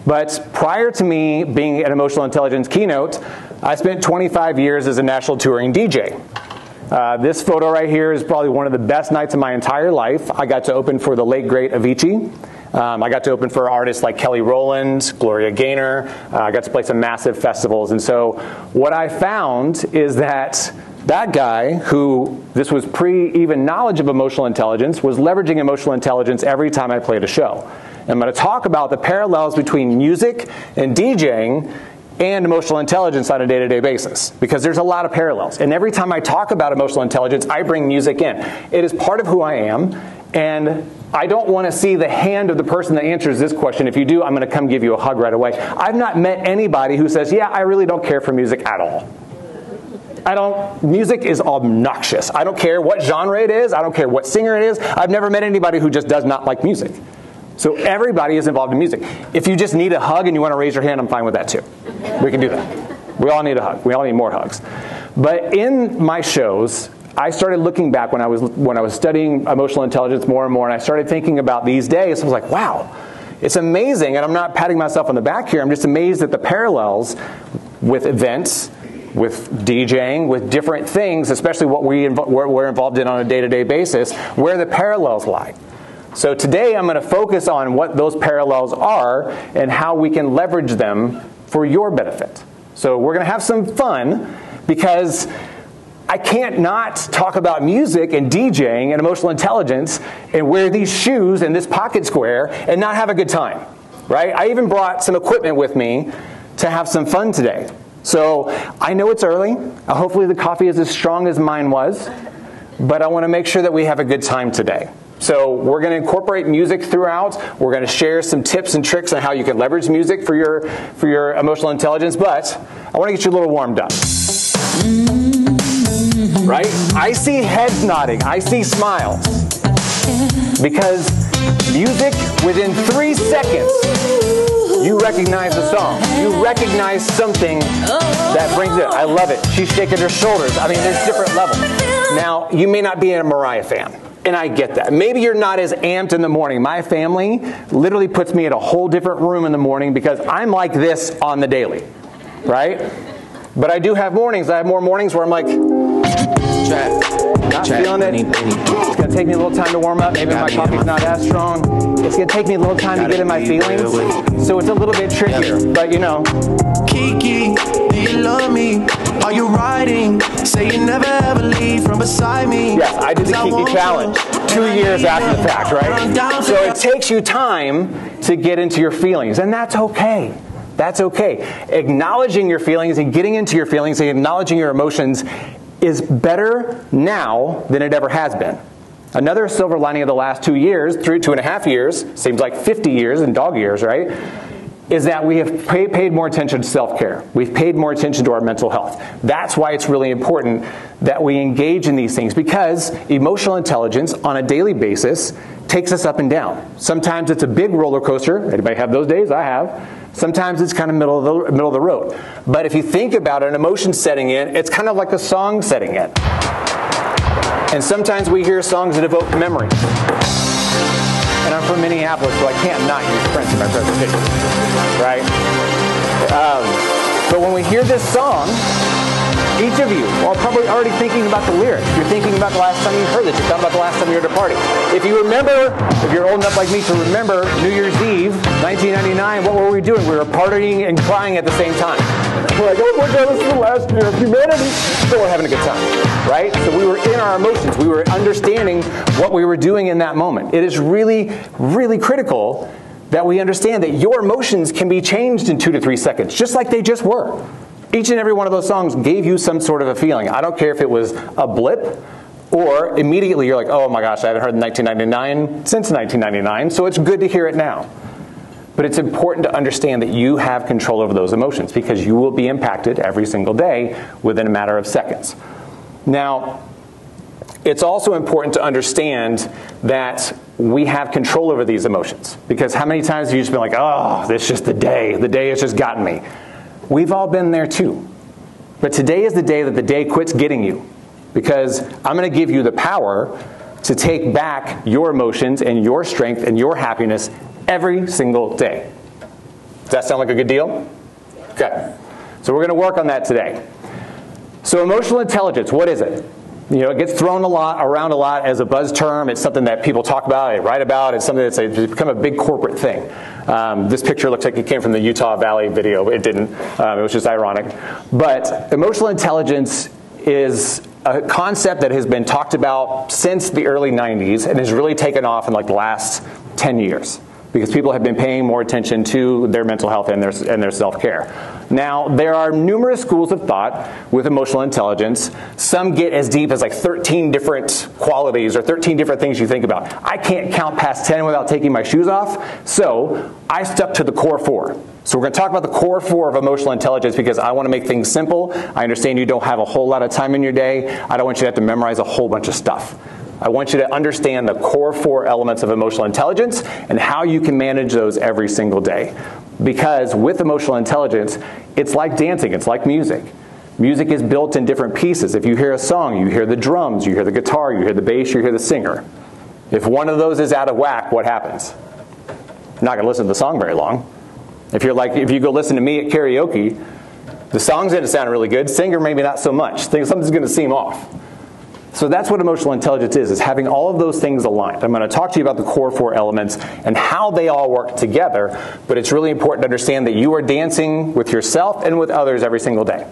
But prior to me being an emotional intelligence keynote, I spent 25 years as a national touring DJ. This photo right here is probably one of the best nights of my entire life. I got to open for the late, great Avicii. I got to open for artists like Kelly Rowland, Gloria Gaynor. I got to play some massive festivals. And so what I found is that that guy, who this was pre even knowledge of emotional intelligence, was leveraging emotional intelligence every time I played a show. And I'm going to talk about the parallels between music and DJing and emotional intelligence on a day-to-day basis, because there's a lot of parallels. And every time I talk about emotional intelligence, I bring music in. It is part of who I am, and I don't want to see the hand of the person that answers this question. If you do, I'm going to come give you a hug right away. I've not met anybody who says, yeah, I really don't care for music at all. Music is obnoxious. I don't care what genre it is. I don't care what singer it is. I've never met anybody who just does not like music. So everybody is involved in music. If you just need a hug and you want to raise your hand, I'm fine with that too. We can do that. We all need a hug. We all need more hugs. But in my shows, I started looking back when I was studying emotional intelligence more and more, and I started thinking about these days. I was like, wow, it's amazing. And I'm not patting myself on the back here. I'm just amazed at the parallels with events, with DJing, with different things, especially what we're involved in on a day-to-day basis, where the parallels lie. So today I'm going to focus on what those parallels are and how we can leverage them for your benefit. So we're going to have some fun, because I can't not talk about music and DJing and emotional intelligence and wear these shoes and this pocket square and not have a good time, right? I even brought some equipment with me to have some fun today. So I know it's early. Hopefully the coffee is as strong as mine was, but I want to make sure that we have a good time today. So we're going to incorporate music throughout. We're going to share some tips and tricks on how you can leverage music for your emotional intelligence. But I want to get you a little warmed up. Right? I see heads nodding. I see smiles. Because music, within 3 seconds, you recognize the song. You recognize something that brings it. I love it. She's shaking her shoulders. I mean, there's different levels. Now, you may not be a Mariah fan. And I get that. Maybe you're not as amped in the morning. My family literally puts me in a whole different room in the morning because I'm like this on the daily, right? But I do have mornings. I have more mornings where I'm like, not feeling it. It's going to take me a little time to warm up. Maybe my coffee's not as strong. It's going to take me a little time to get in my feelings. So it's a little bit trickier. But you know. Kiki, do you love me? Are you riding? Say you never ever leave from beside me. Yes, I did the Kiki challenge 2 years after the fact, right? So it takes you time to get into your feelings, and that's okay. That's okay. Acknowledging your feelings and getting into your feelings and acknowledging your emotions is better now than it ever has been. Another silver lining of the last 2 years, 2.5 years, seems like 50 years in dog years, right? Is that we have paid more attention to self-care. We've paid more attention to our mental health. That's why it's really important that we engage in these things, because emotional intelligence on a daily basis takes us up and down. Sometimes it's a big roller coaster. Anybody have those days? I have. Sometimes it's kind of middle of the road. But if you think about it, an emotion setting in, it's kind of like a song setting in. And sometimes we hear songs that evoke memories. And I'm from Minneapolis, so I can't not use Prince in my presentation, right? But when we hear this song, each of you are probably already thinking about the lyrics. You're thinking about the last time you heard this. You're talking about the last time you were at a party. If you remember, if you're old enough like me to remember New Year's Eve, 1999, what were we doing? We were partying and crying at the same time. We're like, oh my God, this is the last year of humanity. So we're having a good time, right? So we were in our emotions. We were understanding what we were doing in that moment. It is really, really critical that we understand that your emotions can be changed in 2 to 3 seconds, just like they just were. Each and every one of those songs gave you some sort of a feeling. I don't care if it was a blip or immediately you're like, oh my gosh, I haven't heard 1999 since 1999, so it's good to hear it now. But it's important to understand that you have control over those emotions, because you will be impacted every single day within a matter of seconds. Now, it's also important to understand that we have control over these emotions, because how many times have you just been like, oh, this is just the day has just gotten me. We've all been there too. But today is the day that the day quits getting you, because I'm going to give you the power to take back your emotions and your strength and your happiness every single day. Does that sound like a good deal? Okay. So we're going to work on that today. So emotional intelligence, what is it? You know, it gets thrown around a lot as a buzz term. It's something that people talk about, they write about. It's something that's become a big corporate thing. This picture looks like it came from the Utah Valley video. It didn't. It was just ironic. But emotional intelligence is a concept that has been talked about since the early 90s and has really taken off in like the last 10 years. Because people have been paying more attention to their mental health and their self-care. Now, there are numerous schools of thought with emotional intelligence. Some get as deep as like 13 different qualities or 13 different things you think about. I can't count past 10 without taking my shoes off, so I stuck to the core 4. So we're going to talk about the core 4 of emotional intelligence because I want to make things simple. I understand you don't have a whole lot of time in your day. I don't want you to have to memorize a whole bunch of stuff. I want you to understand the core 4 elements of emotional intelligence and how you can manage those every single day. Because with emotional intelligence, it's like dancing, it's like music. Music is built in different pieces. If you hear a song, you hear the drums, you hear the guitar, you hear the bass, you hear the singer. If one of those is out of whack, what happens? You're not going to listen to the song very long. If you go listen to me at karaoke, the song's going to sound really good, singer maybe not so much. Something's going to seem off. So that's what emotional intelligence is having all of those things aligned. I'm going to talk to you about the core 4 elements and how they all work together, but it's really important to understand that you are dancing with yourself and with others every single day.